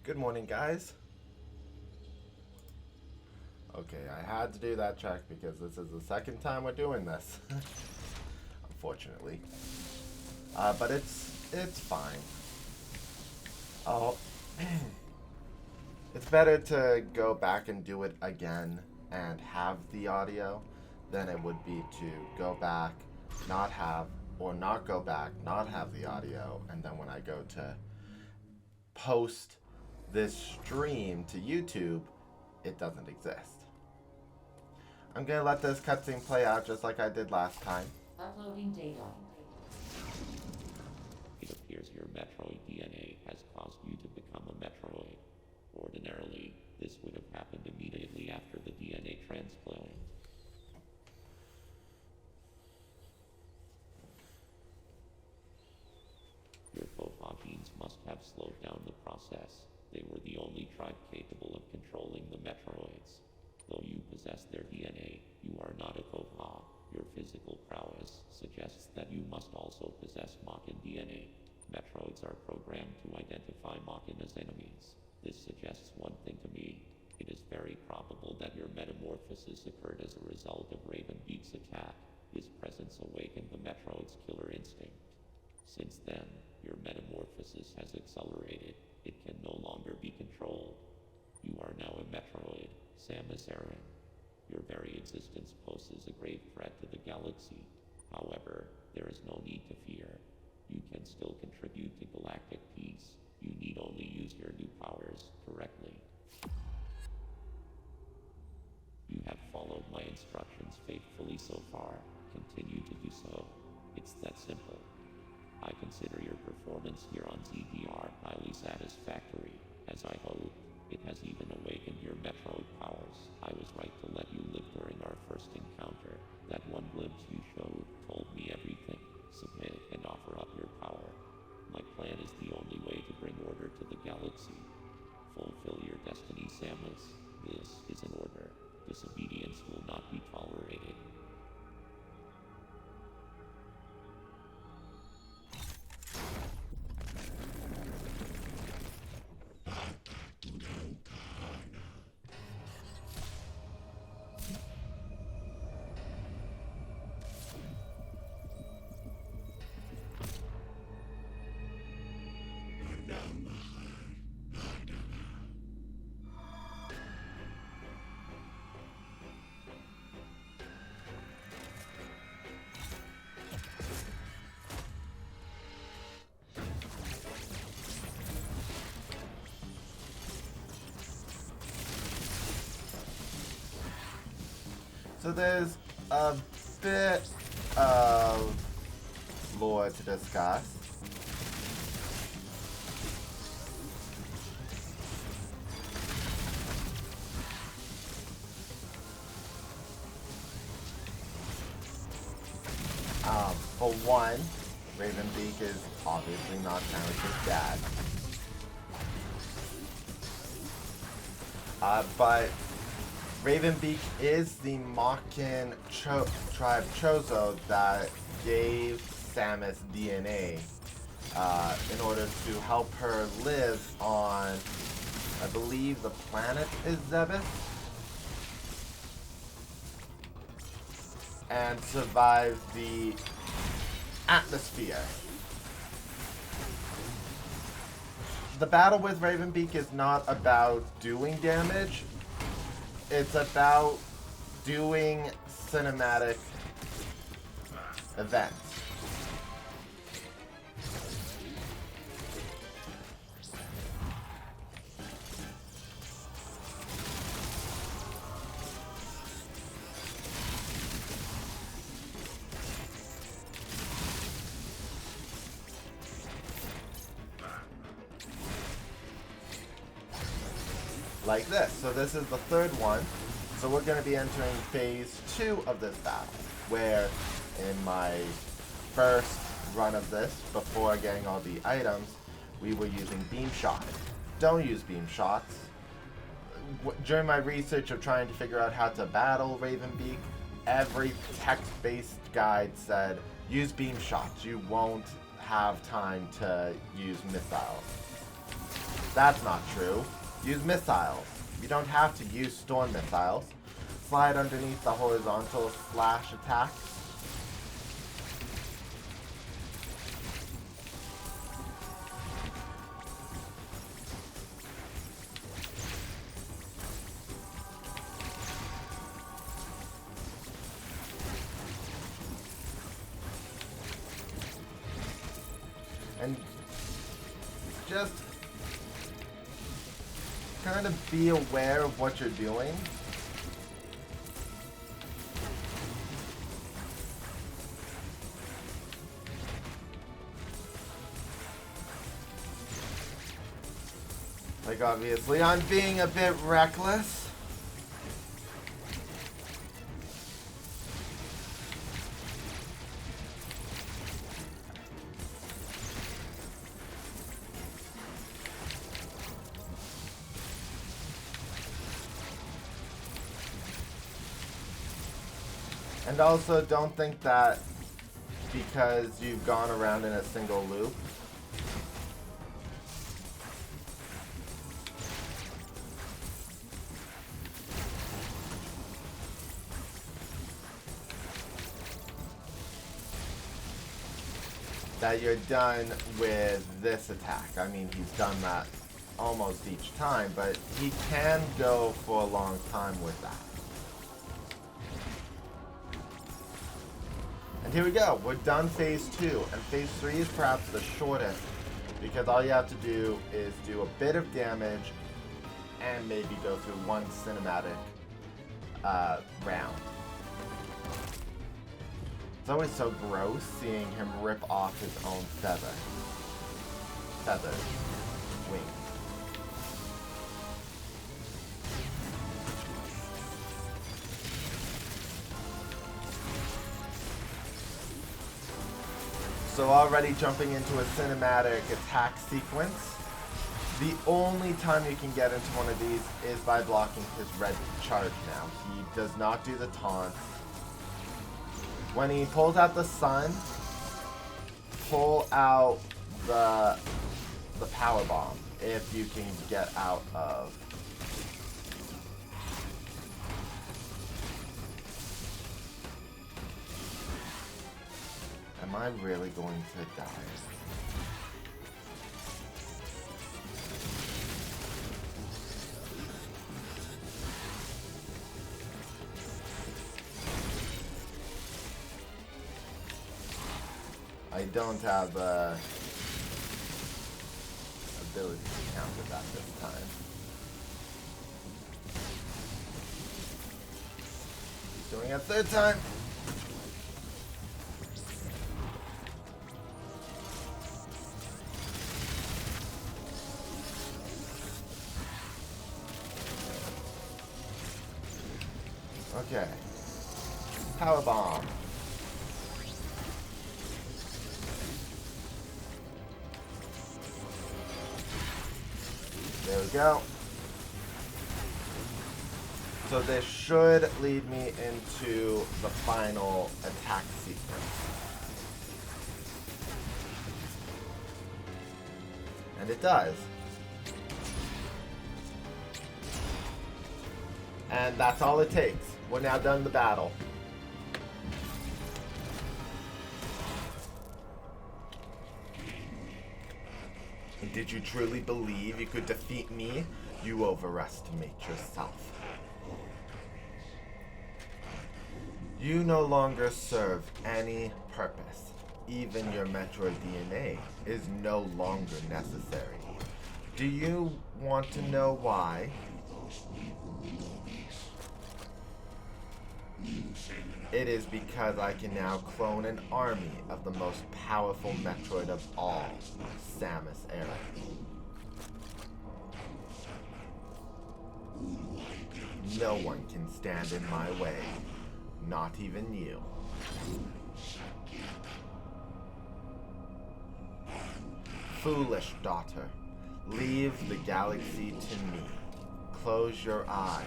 Good morning, guys. Okay, I had to do that check because this is the second time we're doing this. Unfortunately. But it's fine. Oh, it's better to go back and do it again and have the audio than it would be to go back, not have, or not go back, not have the audio, and then when I go to post this stream to YouTube, it doesn't exist. I'm gonna let this cutscene play out just like I did last time. Uploading data. It appears your Metroid DNA has caused you to become a Metroid. Ordinarily, this would have happened immediately after the DNA transplant. Your Faux genes must have slowed down the process. They were the only tribe capable of controlling the Metroids. Though you possess their DNA, you are not a Faux. Your physical prowess suggests that you must also possess Machin DNA. Metroids are programmed to identify Machin as enemies. This suggests one thing to me. It is very probable that your metamorphosis occurred as a result of Raven Beak's attack. His presence awakened the Metroid's killer instinct. Since then, your metamorphosis has accelerated. It can no longer be controlled. You are now a Metroid, Samus Aran. Your very existence poses a grave threat to the galaxy. However, there is no need to fear. You can still contribute to galactic peace. You need only use your new powers correctly. You have followed my instructions faithfully so far. Continue to do so. It's that simple. I consider your performance here on ZDR highly satisfactory. As I hoped, it has even awakened your Metroid powers. I was right to let you live during our first encounter. That one glimpse you showed told me everything. Submit and offer up your power. My plan is the only way to bring order to the galaxy. Fulfill your destiny, Samus. This is an order. Disobedience will not be tolerated. So there's a bit of lore to discuss. For one, Raven Beak is obviously not Samus' dad. But Raven Beak is the Machin tribe Chozo that gave Samus DNA in order to help her live on, I believe the planet is Zebes, and survive the atmosphere. The battle with Raven Beak is not about doing damage. It's about doing cinematic events. Like this. So this is the third one. So we're going to be entering phase 2 of this battle, where in my first run of this, before getting all the items, we were using beam shot. Don't use beam shots. During my research of trying to figure out how to battle Raven Beak, every text-based guide said, use beam shots. You won't have time to use missiles. That's not true. Use missiles. You don't have to use storm missiles. Slide underneath the horizontal slash attack. And just kind of be aware of what you're doing. Like, obviously, I'm being a bit reckless. And also, don't think that because you've gone around in a single loop, that you're done with this attack. I mean, he's done that almost each time, but he can go for a long time with that. And here we go, we're done phase 2, and phase 3 is perhaps the shortest, because all you have to do is do a bit of damage, and maybe go through one cinematic round. It's always so gross seeing him rip off his own feathers, wings. So already jumping into a cinematic attack sequence. The only time you can get into one of these is by blocking his red charge now. He does not do the taunt. When he pulls out the sun, pull out the power bomb if you can get out of. Am I really going to die? I don't have ability to counter that this time. Doing it a third time. Okay. Power bomb. There we go. So this should lead me into the final attack sequence. And it does. And that's all it takes. We're now done the battle. Did you truly believe you could defeat me? You overestimate yourself. You no longer serve any purpose. Even your Metroid DNA is no longer necessary. Do you want to know why? It is because I can now clone an army of the most powerful Metroid of all, Samus Aran. No one can stand in my way, not even you. Foolish daughter, leave the galaxy to me. Close your eyes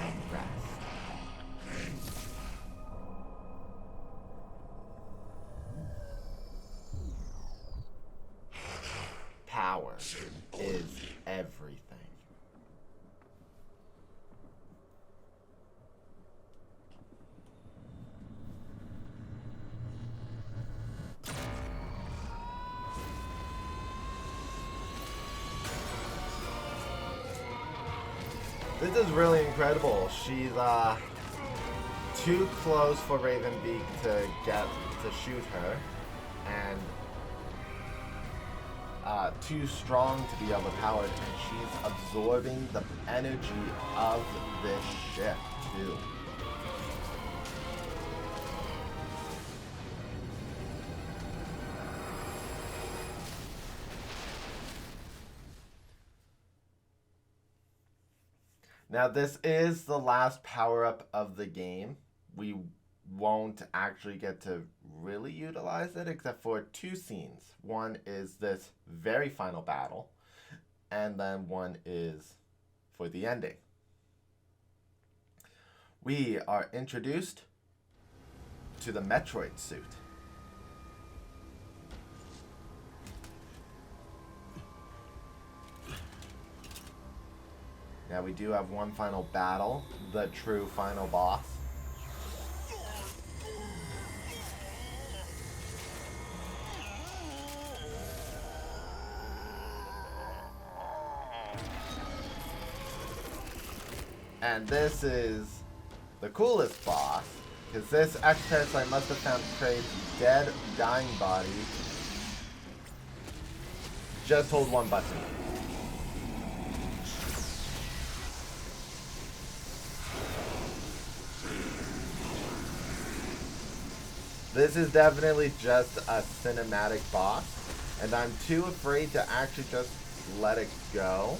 and rest. Power is everything. This is really incredible. She's too close for Raven Beak to get to shoot her, and too strong to be overpowered, and she's absorbing the energy of this ship too. Now this is the last power-up of the game. We won't actually get to really utilize it except for two scenes. One is this very final battle, and then one is for the ending. We are introduced to the Metroid suit. Now we do have one final battle, the true final boss. And this is the coolest boss, because this X-Parasite must have found Kraid's dead, dying body. Just hold one button. This is definitely just a cinematic boss, and I'm too afraid to actually just let it go.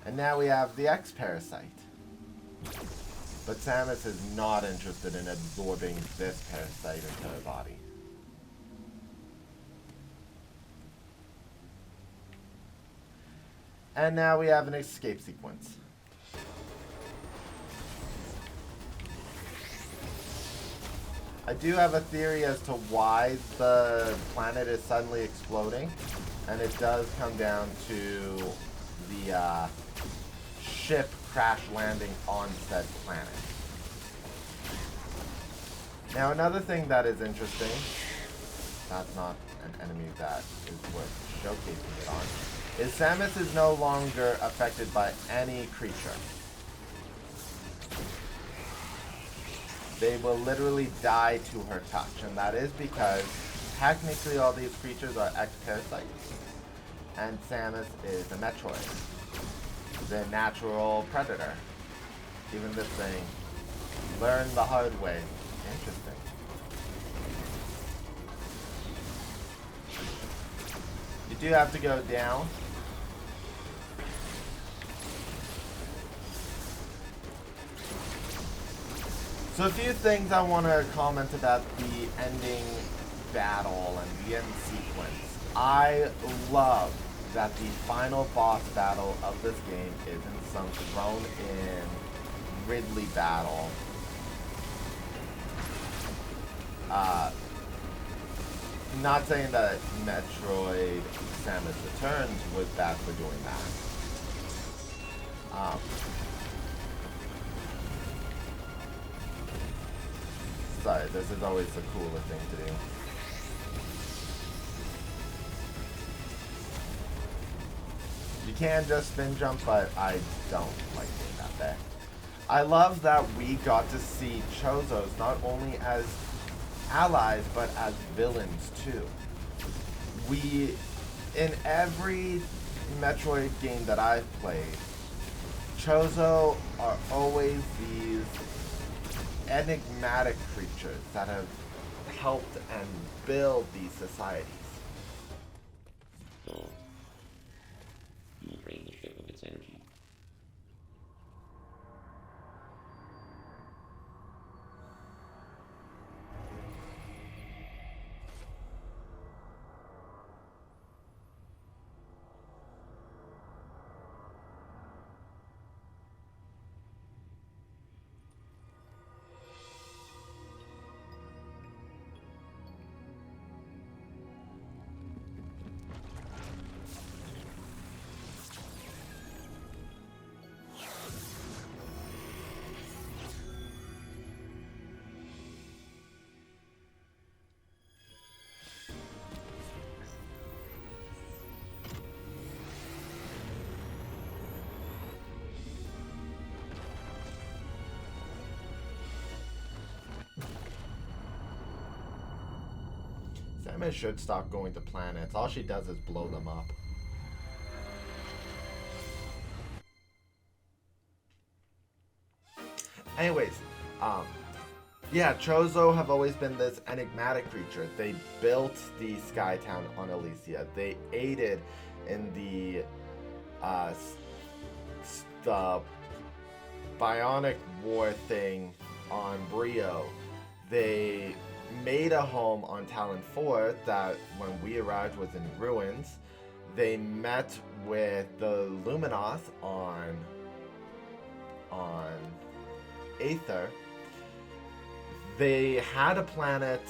And now we have the X-Parasite. But Samus is not interested in absorbing this parasite into her body. And now we have an escape sequence. I do have a theory as to why the planet is suddenly exploding, and it does come down to the ship crash landing on said planet. Now another thing that is interesting, that's not an enemy that is worth showcasing it on, is Samus is no longer affected by any creature. They will literally die to her touch, and that is because technically all these creatures are X-Parasites, and Samus is a Metroid, the natural predator. Even this thing, learn the hard way. Interesting. You do have to go down. So a few things I want to comment about the ending battle and the end sequence. I love that the final boss battle of this game isn't some thrown-in Ridley battle. Not saying that Metroid Samus Returns was bad for doing that. Sorry, this is always the cooler thing to do. You can just spin jump, but I don't like doing that there. I love that we got to see Chozos not only as allies, but as villains too. In every Metroid game that I've played, Chozo are always these enigmatic creatures that have helped and build these societies. So, you will drain the ship of its energy. Samus should stop going to planets. All she does is blow them up. Anyways, yeah, Chozo have always been this enigmatic creature. They built the Sky Town on Elysia. They aided in the Bionic War thing on Brio. They made a home on Talon 4 that, when we arrived, was in ruins. They met with the Luminoth on Aether. They had a planet,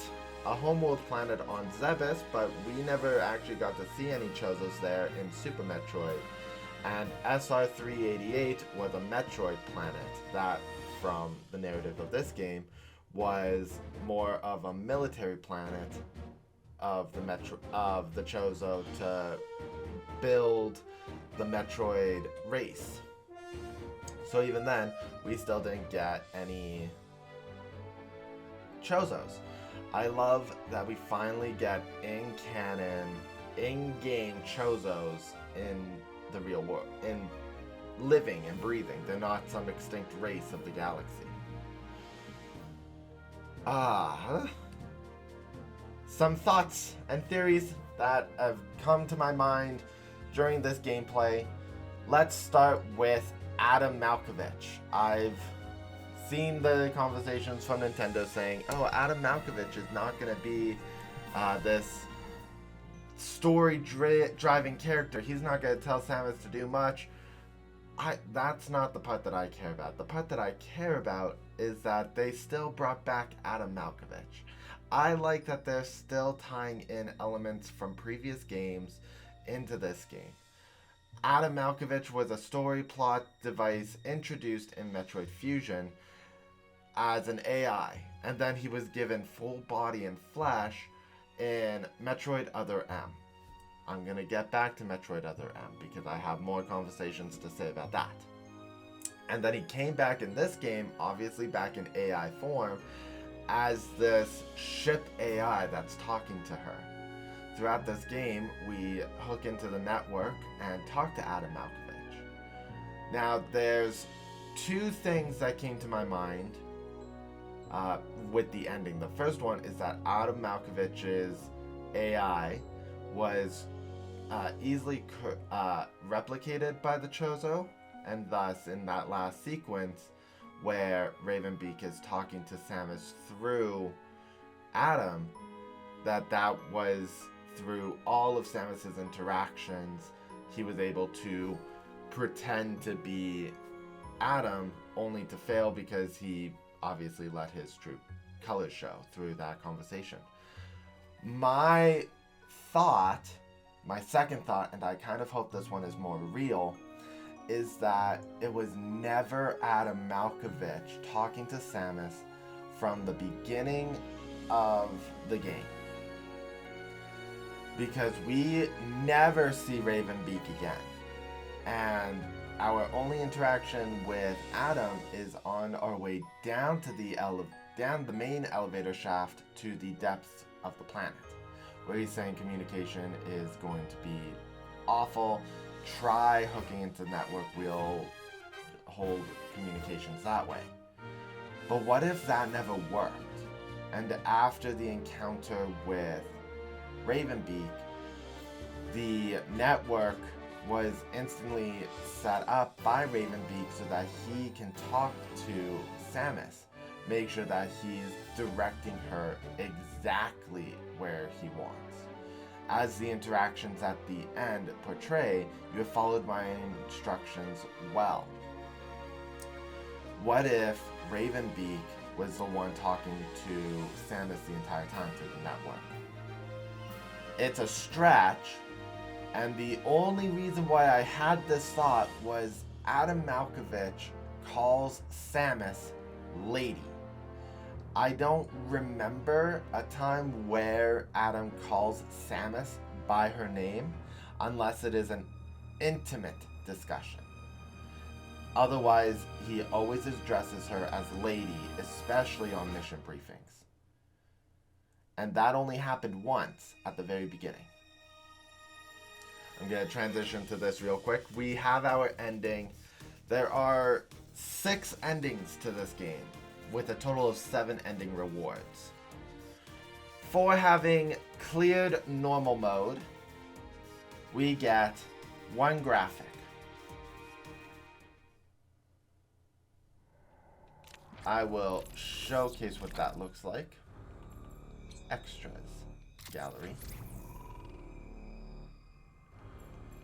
a homeworld planet on Zebes, but we never actually got to see any Chozos there in Super Metroid. And SR388 was a Metroid planet that, from the narrative of this game, was more of a military planet of the Chozo to build the Metroid race. So even then, we still didn't get any Chozos. I love that we finally get in-canon, in-game Chozos in the real world, in living and breathing. They're not some extinct race of the galaxy. Some thoughts and theories that have come to my mind during this gameplay. Let's start with Adam Malkovich. I've seen the conversations from Nintendo saying, oh, Adam Malkovich is not going to be this story-driving character. He's not going to tell Samus to do much. That's not the part that I care about. The part that I care about is that they still brought back Adam Malkovich. I like that they're still tying in elements from previous games into this game. Adam Malkovich was a story plot device introduced in Metroid Fusion as an AI, and then he was given full body and flesh in Metroid Other M. I'm going to get back to Metroid Other M because I have more conversations to say about that. And then he came back in this game, obviously back in AI form, as this ship AI that's talking to her. Throughout this game, we hook into the network and talk to Adam Malkovich. Now, there's two things that came to my mind with the ending. The first one is that Adam Malkovich's AI was easily replicated by the Chozo, and thus in that last sequence where Raven Beak is talking to Samus through Adam, that was through all of Samus's interactions, he was able to pretend to be Adam, only to fail because he obviously let his true colors show through that conversation. My second thought, and I kind of hope this one is more real, is that it was never Adam Malkovich talking to Samus from the beginning of the game. Because we never see Raven Beak again. And our only interaction with Adam is on our way down to down the main elevator shaft to the depths of the planet, where he's saying communication is going to be awful. Try hooking into the network, we'll hold communications that way. But what if that never worked? And after the encounter with Ravenbeak, the network was instantly set up by Ravenbeak so that he can talk to Samus, make sure that he's directing her exactly where he wants. As the interactions at the end portray, you have followed my instructions well. What if Ravenbeak was the one talking to Samus the entire time through the network? It's a stretch, and the only reason why I had this thought was Adam Malkovich calls Samus Lady. I don't remember a time where Adam calls Samus by her name, unless it is an intimate discussion. Otherwise, he always addresses her as Lady, especially on mission briefings. And that only happened once at the very beginning. I'm going to transition to this real quick. We have our ending. There are 6 endings to this game, with a total of 7 ending rewards. For having cleared normal mode, we get 1 graphic. I will showcase what that looks like. Extras gallery.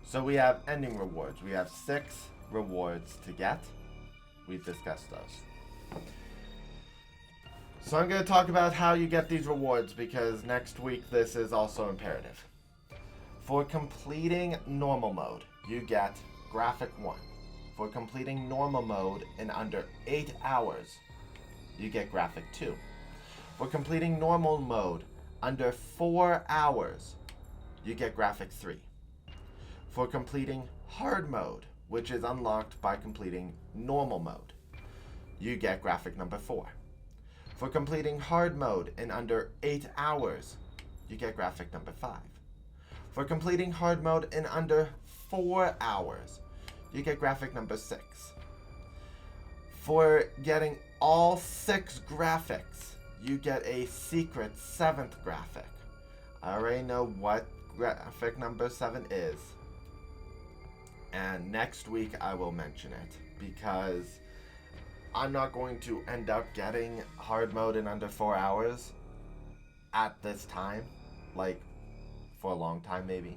So we have ending rewards. We have 6 rewards to get. We've discussed those. So I'm going to talk about how you get these rewards, because next week this is also imperative. For completing normal mode, you get graphic 1. For completing normal mode in under 8 hours, you get graphic 2. For completing normal mode under 4 hours, you get graphic 3. For completing hard mode, which is unlocked by completing normal mode, you get graphic number 4. For completing hard mode in under 8 hours, you get graphic number 5. For completing hard mode in under 4 hours, you get graphic number 6. For getting all 6 graphics, you get a secret 7th graphic. I already know what graphic number 7 is. And next week I will mention it, because I'm not going to end up getting hard mode in under 4 hours at this time, like for a long time maybe.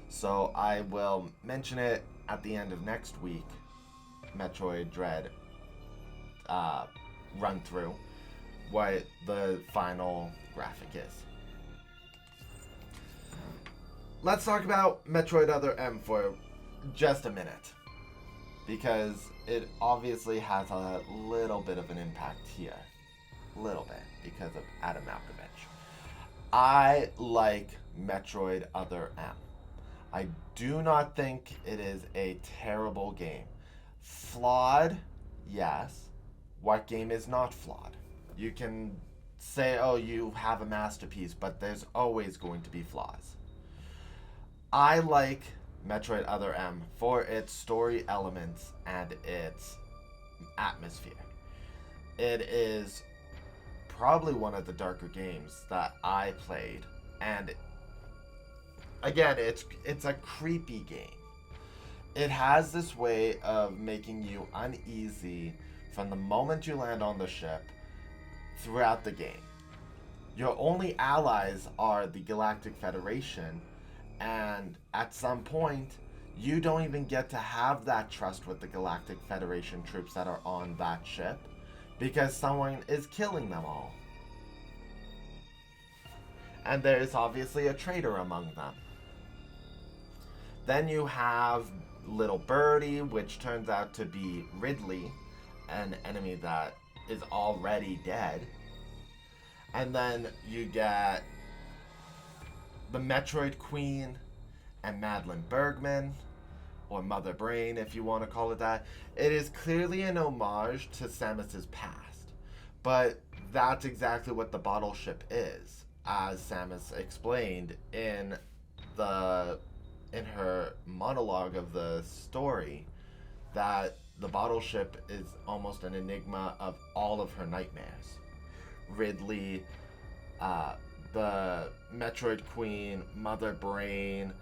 So I will mention it at the end of next week, Metroid Dread run through, what the final graphic is. Let's talk about Metroid Other M for just a minute, because it obviously has a little bit of an impact here. Little bit, because of Adam Malkovich. I like Metroid Other M. I do not think it is a terrible game. Flawed, yes. What game is not flawed? You can say, oh, you have a masterpiece, but there's always going to be flaws. I like Metroid Other M for its story elements and its atmosphere. It is probably one of the darker games that I played, and again, it's a creepy game. It has this way of making you uneasy from the moment you land on the ship throughout the game. Your only allies are the Galactic Federation, and at some point, you don't even get to have that trust with the Galactic Federation troops that are on that ship, because someone is killing them all. And there is obviously a traitor among them. Then you have Little Birdie, which turns out to be Ridley, an enemy that is already dead. And then you get the Metroid Queen and Madeline Bergman, or Mother Brain if you want to call it that. It is clearly an homage to Samus's past, but that's exactly what the bottle ship is, as Samus explained in her monologue of the story, that the bottle ship is almost an enigma of all of her nightmares. Ridley, the Metroid Queen, Mother Brain,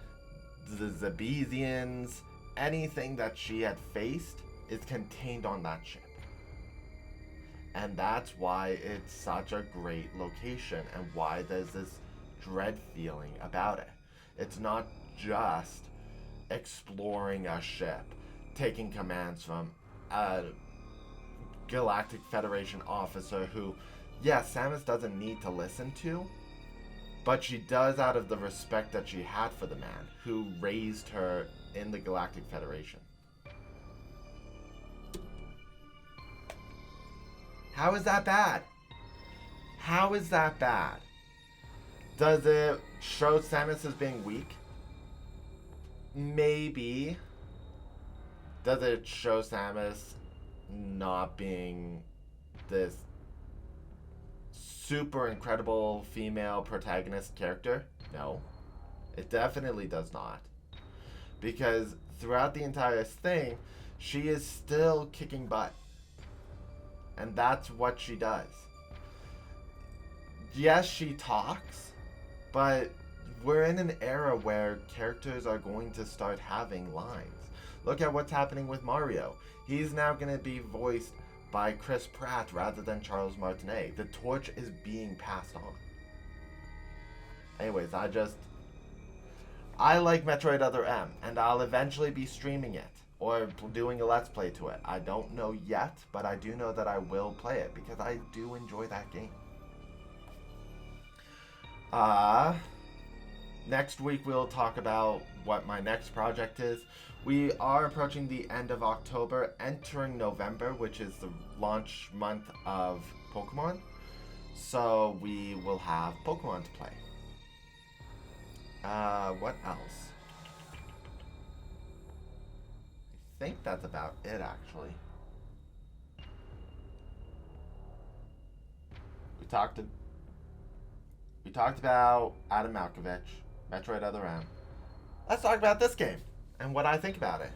the Zebesians, anything that she had faced is contained on that ship. And that's why it's such a great location, and why there's this dread feeling about it. It's not just exploring a ship, taking commands from a Galactic Federation officer who, yes, Samus doesn't need to listen to, but she does out of the respect that she had for the man who raised her in the Galactic Federation. How is that bad? How is that bad? Does it show Samus as being weak? Maybe. Does it show Samus not being this super incredible female protagonist character? No. It definitely does not. Because throughout the entire thing, she is still kicking butt. And that's what she does. Yes, she talks, but we're in an era where characters are going to start having lines. Look at what's happening with Mario. He's now going to be voiced by Chris Pratt rather than Charles Martinet. The torch is being passed on. Anyways, I like Metroid Other M, and I'll eventually be streaming it or doing a Let's Play to it. I don't know yet, but I do know that I will play it because I do enjoy that game. Next week we'll talk about what my next project is. We are approaching the end of October, entering November, which is the launch month of Pokemon. So we will have Pokemon to play. What else? I think that's about it, actually. We talked about Adam Malkovich, Metroid Other M. Let's talk about this game and what I think about it.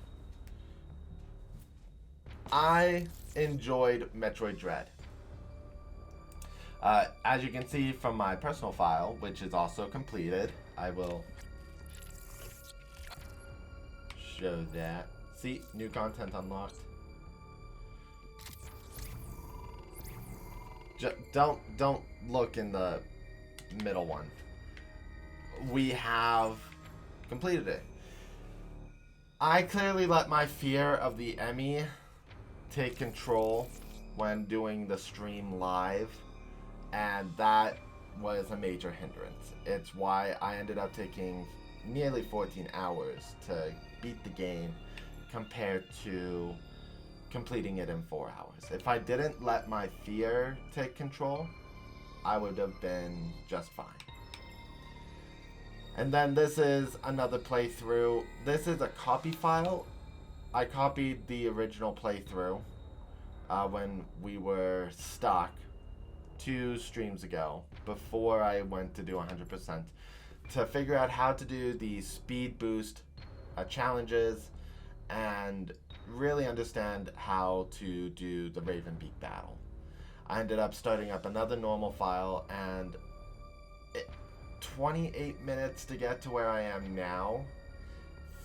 I enjoyed Metroid Dread. As you can see from my personal file, which is also completed, I will show that. See, new content unlocked. Don't look in the middle one. We have completed it. I clearly let my fear of the E.M.M.I take control when doing the stream live, and that was a major hindrance. It's why I ended up taking nearly 14 hours to beat the game compared to completing it in 4 hours. If I didn't let my fear take control, I would have been just fine. And then this is another playthrough. This is a copy file. I copied the original playthrough when we were stuck 2 streams ago, before I went to do 100%, to figure out how to do the speed boost challenges and really understand how to do the Raven Beak battle. I ended up starting up another normal file, and 28 minutes to get to where I am now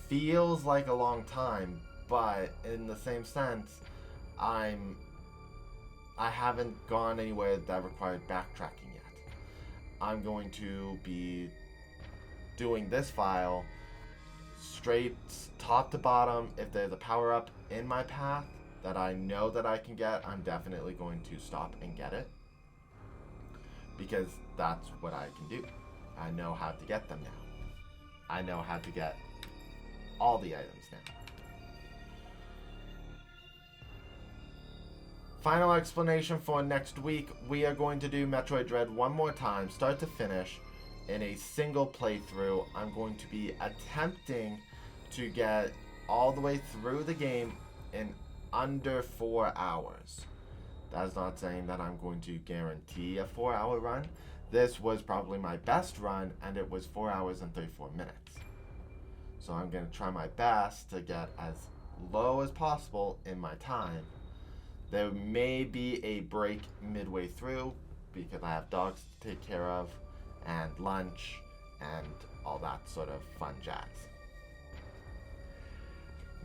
feels like a long time, but in the same sense, I haven't gone anywhere that required backtracking yet. I'm going to be doing this file straight top to bottom. If there's a power-up in my path that I know that I can get, I'm definitely going to stop and get it, because that's what I can do. I know how to get them now. I know how to get all the items now. Final explanation for next week. We are going to do Metroid Dread one more time, start to finish, in a single playthrough. I'm going to be attempting to get all the way through the game in under 4 hours. That's not saying that I'm going to guarantee a 4-hour run. This was probably my best run, and it was 4 hours and 34 minutes. So I'm going to try my best to get as low as possible in my time. There may be a break midway through because I have dogs to take care of, and lunch, and all that sort of fun jazz.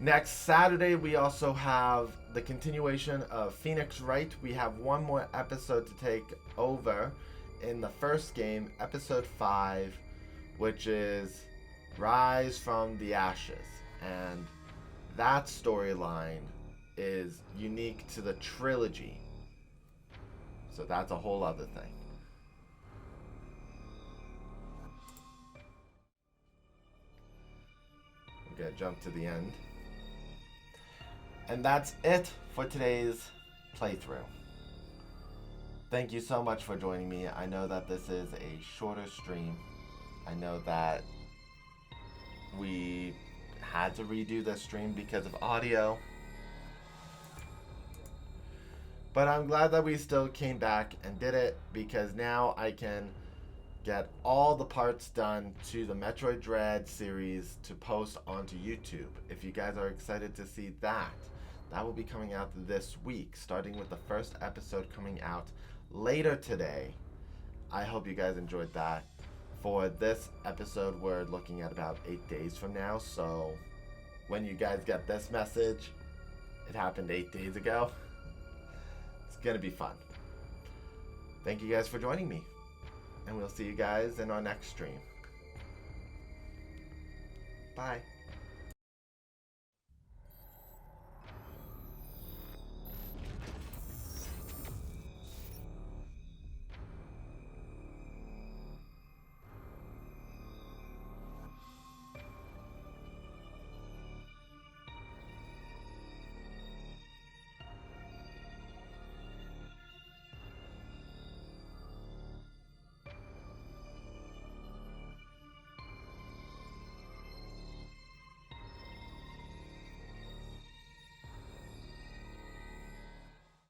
Next Saturday, we also have the continuation of Phoenix Wright. We have one more episode to take over in the first game, episode 5, which is Rise from the Ashes. And that storyline is unique to the trilogy. So that's a whole other thing. We're gonna jump to the end. And that's it for today's playthrough. Thank you so much for joining me. I know that this is a shorter stream. I know that we had to redo this stream because of audio. But I'm glad that we still came back and did it, because now I can get all the parts done to the Metroid Dread series to post onto YouTube. If you guys are excited to see that, that will be coming out this week, starting with the first episode coming out later today. I hope you guys enjoyed that. For this episode, we're looking at about 8 days from now, so when you guys get this message, it happened 8 days ago. It's gonna be fun. Thank you guys for joining me, and we'll see you guys in our next stream. Bye.